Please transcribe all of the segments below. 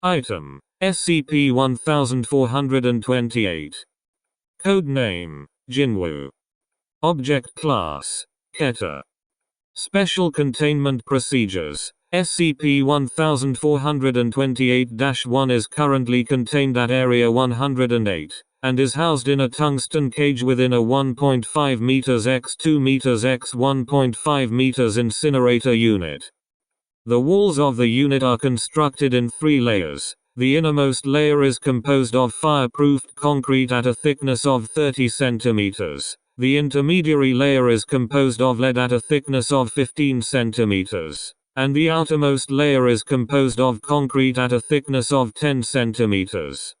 Item: SCP-1428. Code name: Jinwu. Object Class: Keter. Special Containment Procedures: SCP-1428-1 is currently contained at Area 108, and is housed in a tungsten cage within a 1.5 meters x 2 meters x 1.5 meters incinerator unit. The walls of the unit are constructed in 3 layers. The innermost layer is composed of fireproofed concrete at a thickness of 30 centimeters. The intermediary layer is composed of lead at a thickness of 15 centimeters. And the outermost layer is composed of concrete at a thickness of 10 centimeters.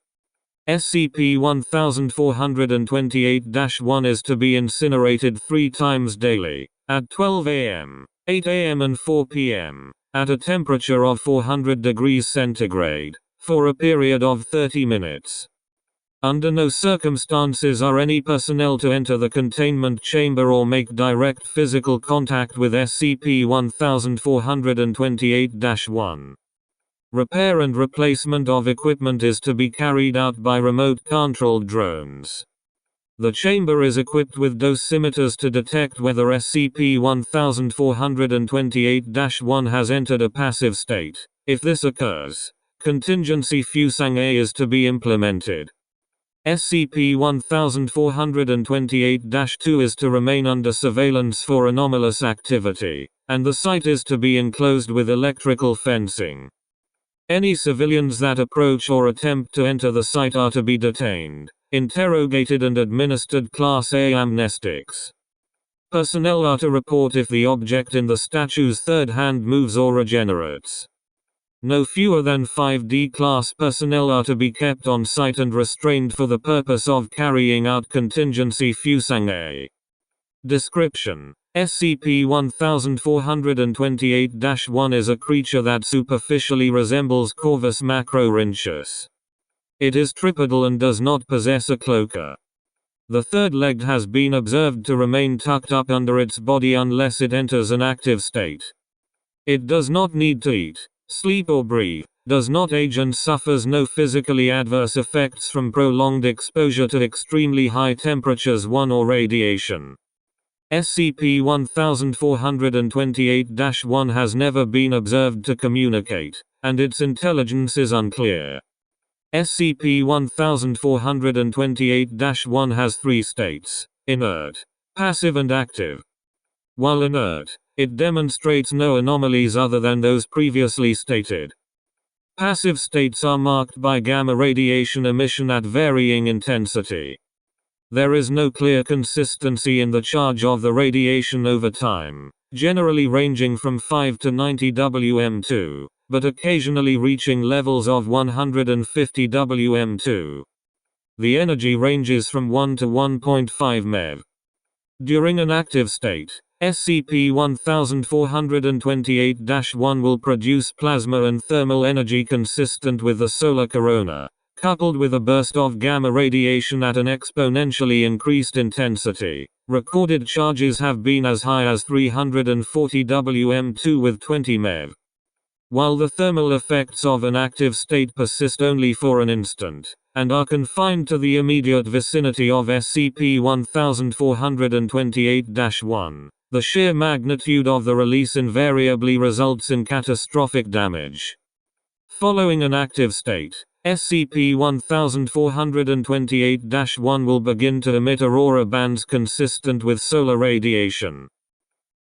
SCP-1428-1 is to be incinerated 3 times daily, at 12 a.m., 8 a.m. and 4 p.m., at a temperature of 400 degrees centigrade, for a period of 30 minutes. Under no circumstances are any personnel to enter the containment chamber or make direct physical contact with SCP-1428-1. Repair and replacement of equipment is to be carried out by remote-controlled drones. The chamber is equipped with dosimeters to detect whether SCP-1428-1 has entered a passive state. If this occurs, contingency fusing A is to be implemented. SCP-1428-2 is to remain under surveillance for anomalous activity, and the site is to be enclosed with electrical fencing. Any civilians that approach or attempt to enter the site are to be detained, interrogated and administered Class A amnestics. Personnel are to report if the object in the statue's third hand moves or regenerates. No fewer than 5 D-Class personnel are to be kept on site and restrained for the purpose of carrying out contingency fusing A. Description: SCP-1428-1 is a creature that superficially resembles Corvus macrorhynchus. It is tripedal and does not possess a cloaca. The third leg has been observed to remain tucked up under its body unless it enters an active state. It does not need to eat, sleep or breathe, does not age and suffers no physically adverse effects from prolonged exposure to extremely high temperatures or radiation. SCP-1428-1 has never been observed to communicate, and its intelligence is unclear. SCP-1428-1 has 3 states: inert, passive and active. While inert, it demonstrates no anomalies other than those previously stated. Passive states are marked by gamma radiation emission at varying intensity. There is no clear consistency in the charge of the radiation over time, generally ranging from 5 to 90 Wm2, but occasionally reaching levels of 150 Wm2. The energy ranges from 1 to 1.5 MeV. During an active state, SCP-1428-1 will produce plasma and thermal energy consistent with the solar corona, coupled with a burst of gamma radiation at an exponentially increased intensity. Recorded charges have been as high as 340 Wm2 with 20 MeV. While the thermal effects of an active state persist only for an instant, and are confined to the immediate vicinity of SCP-1428-1, the sheer magnitude of the release invariably results in catastrophic damage. Following an active state, SCP-1428-1 will begin to emit aurora bands consistent with solar radiation.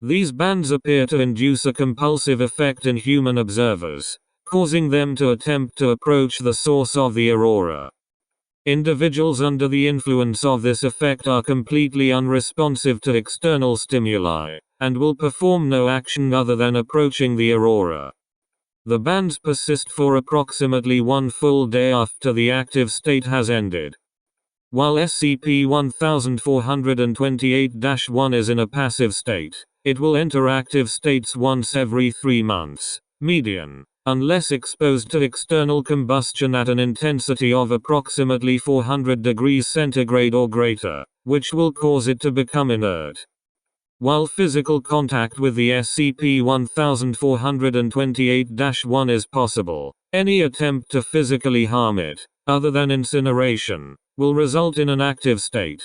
These bands appear to induce a compulsive effect in human observers, causing them to attempt to approach the source of the aurora. Individuals under the influence of this effect are completely unresponsive to external stimuli, and will perform no action other than approaching the aurora. The bands persist for approximately 1 full day after the active state has ended. While SCP-1428-1 is in a passive state, it will enter active states once every 3 months, median, unless exposed to external combustion at an intensity of approximately 400 degrees centigrade or greater, which will cause it to become inert. While physical contact with the SCP-1428-1 is possible, any attempt to physically harm it, other than incineration, will result in an active state.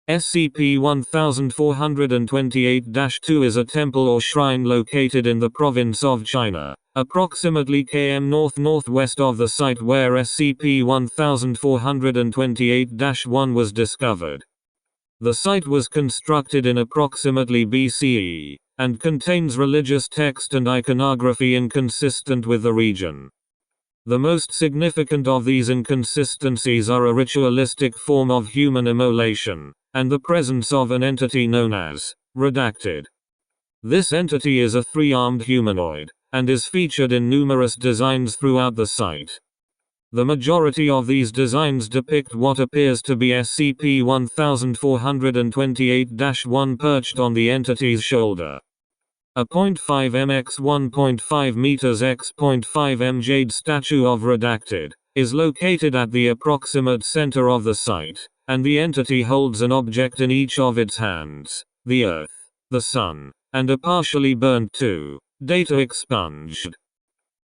SCP-1428-2 is a temple or shrine located in the province of China, approximately km north-northwest of the site where SCP-1428-1 was discovered. The site was constructed in approximately BCE, and contains religious text and iconography inconsistent with the region. The most significant of these inconsistencies are a ritualistic form of human immolation, and the presence of an entity known as redacted. This entity is a three-armed humanoid, and is featured in numerous designs throughout the site. The majority of these designs depict what appears to be SCP-1428-1 perched on the entity's shoulder. A 0.5 m x 1.5 meters x 0.5 m jade statue of redacted is located at the approximate center of the site, and the entity holds an object in each of its hands: the Earth, the Sun, and a partially burnt 2. Data expunged.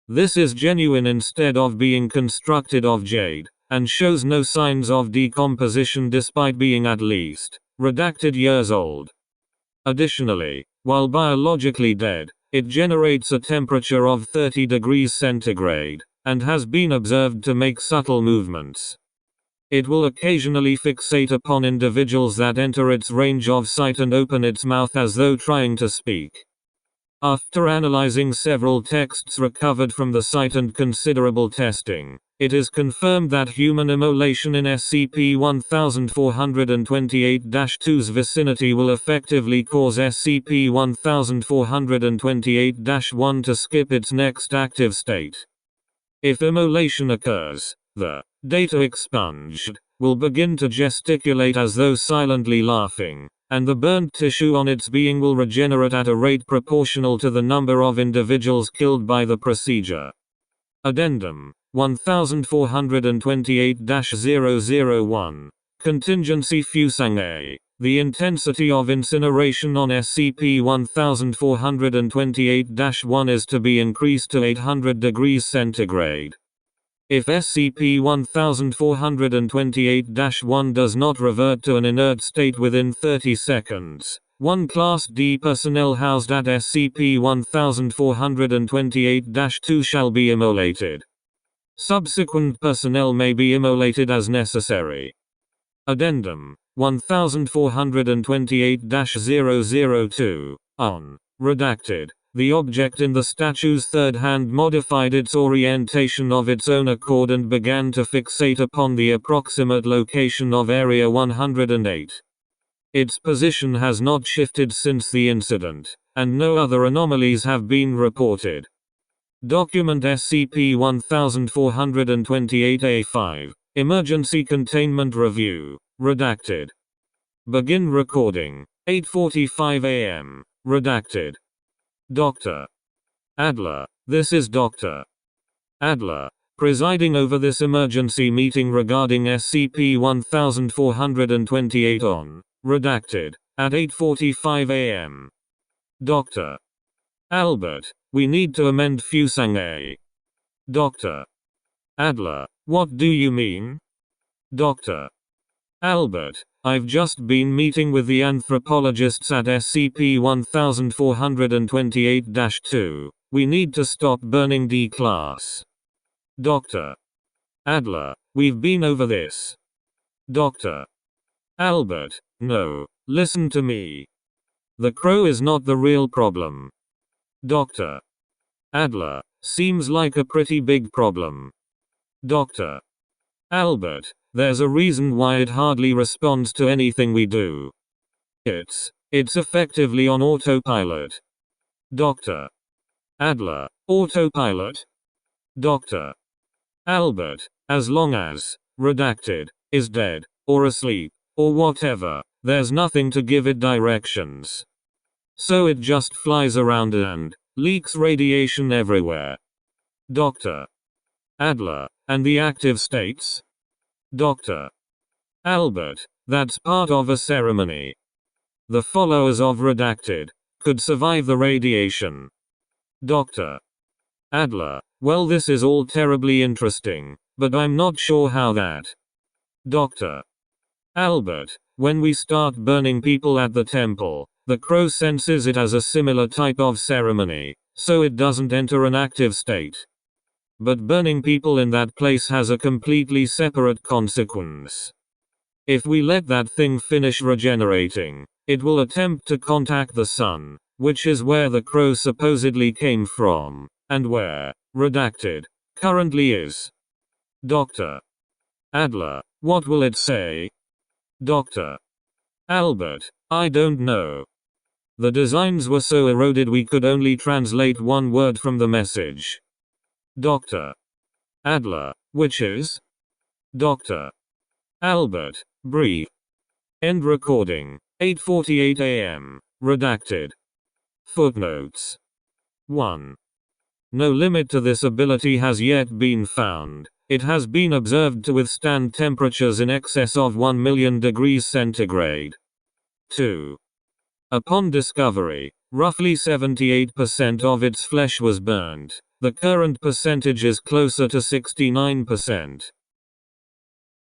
This is genuine instead of being constructed of jade, and shows no signs of decomposition despite being at least redacted years old. Additionally, while biologically dead, it generates a temperature of 30 degrees centigrade, and has been observed to make subtle movements. It will occasionally fixate upon individuals that enter its range of sight and open its mouth as though trying to speak. After analyzing several texts recovered from the site and considerable testing, it is confirmed that human immolation in SCP-1428-2's vicinity will effectively cause SCP-1428-1 to skip its next active state. If immolation occurs, the data expunged will begin to gesticulate as though silently laughing, and the burnt tissue on its being will regenerate at a rate proportional to the number of individuals killed by the procedure. Addendum 1428-001. Contingency Fusang A. The intensity of incineration on SCP-1428-1 is to be increased to 800 degrees centigrade. If SCP-1428-1 does not revert to an inert state within 30 seconds, one Class D personnel housed at SCP-1428-2 shall be immolated. Subsequent personnel may be immolated as necessary. Addendum 1428-002. On redacted. The object in the statue's third hand modified its orientation of its own accord and began to fixate upon the approximate location of Area 108. Its position has not shifted since the incident, and no other anomalies have been reported. Document SCP-1428-A5. Emergency Containment Review. Redacted. Begin recording. 8:45 a.m. Redacted. Dr. Adler. This is Dr. Adler, presiding over this emergency meeting regarding SCP-1428 on redacted at 8:45 a.m. Dr. Albert, we need to amend Fusang A. Dr. Adler, what do you mean? Dr. Albert, I've just been meeting with the anthropologists at SCP-1428-2. We need to stop burning D-Class. Dr. Adler, we've been over this. Dr. Albert, no, listen to me. The crow is not the real problem. Dr. Adler, seems like a pretty big problem. Dr. Albert, there's a reason why it hardly responds to anything we do. It's effectively on autopilot. Dr. Adler, autopilot? Dr. Albert, as long as redacted is dead, or asleep, or whatever, there's nothing to give it directions. So it just flies around and leaks radiation everywhere. Dr. Adler, and the active states? Dr. Albert, that's part of a ceremony. The followers of Redacted could survive the radiation. Dr. Adler. Well, this is all terribly interesting, but I'm not sure how that. Dr. Albert. When we start burning people at the temple, the crow senses it as a similar type of ceremony, so it doesn't enter an active state. But burning people in that place has a completely separate consequence. If we let that thing finish regenerating, it will attempt to contact the sun, which is where the crow supposedly came from, and where Redacted currently is. Dr. Adler. What will it say? Dr. Albert. I don't know. The designs were so eroded we could only translate one word from the message. Dr. Adler. Which is? Dr. Albert. Brief. End recording. 8:48 a.m. Redacted. Footnotes. 1. No limit to this ability has yet been found. It has been observed to withstand temperatures in excess of 1 million degrees centigrade. 2. Upon discovery, roughly 78% of its flesh was burned. The current percentage is closer to 69%.